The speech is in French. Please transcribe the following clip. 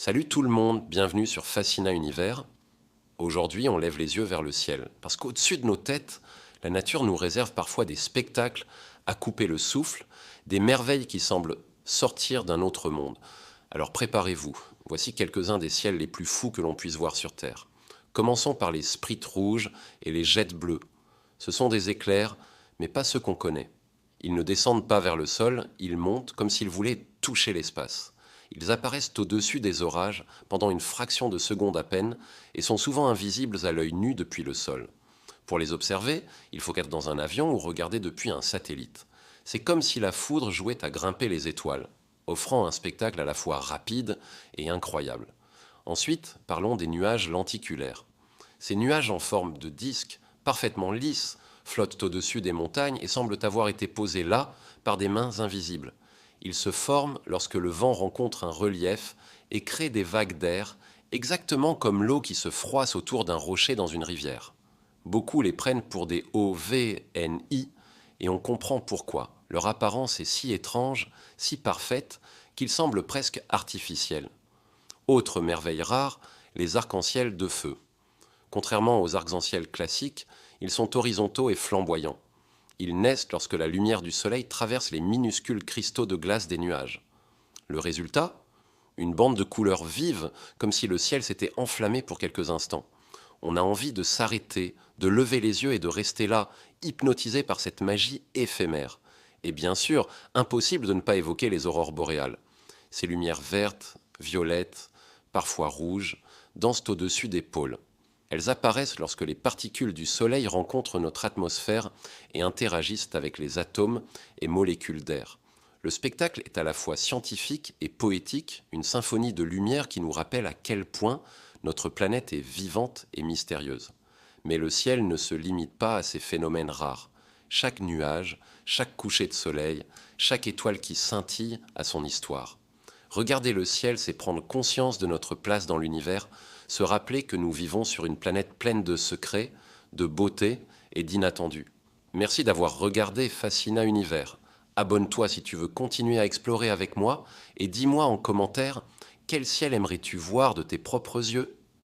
Salut tout le monde, bienvenue sur Fascina Univers. Aujourd'hui, on lève les yeux vers le ciel, parce qu'au-dessus de nos têtes, la nature nous réserve parfois des spectacles à couper le souffle, des merveilles qui semblent sortir d'un autre monde. Alors préparez-vous, voici quelques-uns des ciels les plus fous que l'on puisse voir sur Terre. Commençons par les sprites rouges et les jets bleus. Ce sont des éclairs, mais pas ceux qu'on connaît. Ils ne descendent pas vers le sol, ils montent comme s'ils voulaient toucher l'espace. Ils apparaissent au-dessus des orages pendant une fraction de seconde à peine et sont souvent invisibles à l'œil nu depuis le sol. Pour les observer, il faut être dans un avion ou regarder depuis un satellite. C'est comme si la foudre jouait à grimper les étoiles, offrant un spectacle à la fois rapide et incroyable. Ensuite, parlons des nuages lenticulaires. Ces nuages en forme de disque, parfaitement lisses, flottent au-dessus des montagnes et semblent avoir été posés là par des mains invisibles. Ils se forment lorsque le vent rencontre un relief et crée des vagues d'air, exactement comme l'eau qui se froisse autour d'un rocher dans une rivière. Beaucoup les prennent pour des OVNI et on comprend pourquoi. Leur apparence est si étrange, si parfaite, qu'ils semblent presque artificiels. Autre merveille rare, les arcs-en-ciel de feu. Contrairement aux arcs-en-ciel classiques, ils sont horizontaux et flamboyants. Ils naissent lorsque la lumière du soleil traverse les minuscules cristaux de glace des nuages. Le résultat? Une bande de couleurs vives, comme si le ciel s'était enflammé pour quelques instants. On a envie de s'arrêter, de lever les yeux et de rester là, hypnotisé par cette magie éphémère. Et bien sûr, impossible de ne pas évoquer les aurores boréales. Ces lumières vertes, violettes, parfois rouges, dansent au-dessus des pôles. Elles apparaissent lorsque les particules du Soleil rencontrent notre atmosphère et interagissent avec les atomes et molécules d'air. Le spectacle est à la fois scientifique et poétique, une symphonie de lumière qui nous rappelle à quel point notre planète est vivante et mystérieuse. Mais le ciel ne se limite pas à ces phénomènes rares. Chaque nuage, chaque coucher de soleil, chaque étoile qui scintille a son histoire. Regarder le ciel, c'est prendre conscience de notre place dans l'univers, se rappeler que nous vivons sur une planète pleine de secrets, de beauté et d'inattendus. Merci d'avoir regardé Fascina Univers. Abonne-toi si tu veux continuer à explorer avec moi et dis-moi en commentaire quel ciel aimerais-tu voir de tes propres yeux.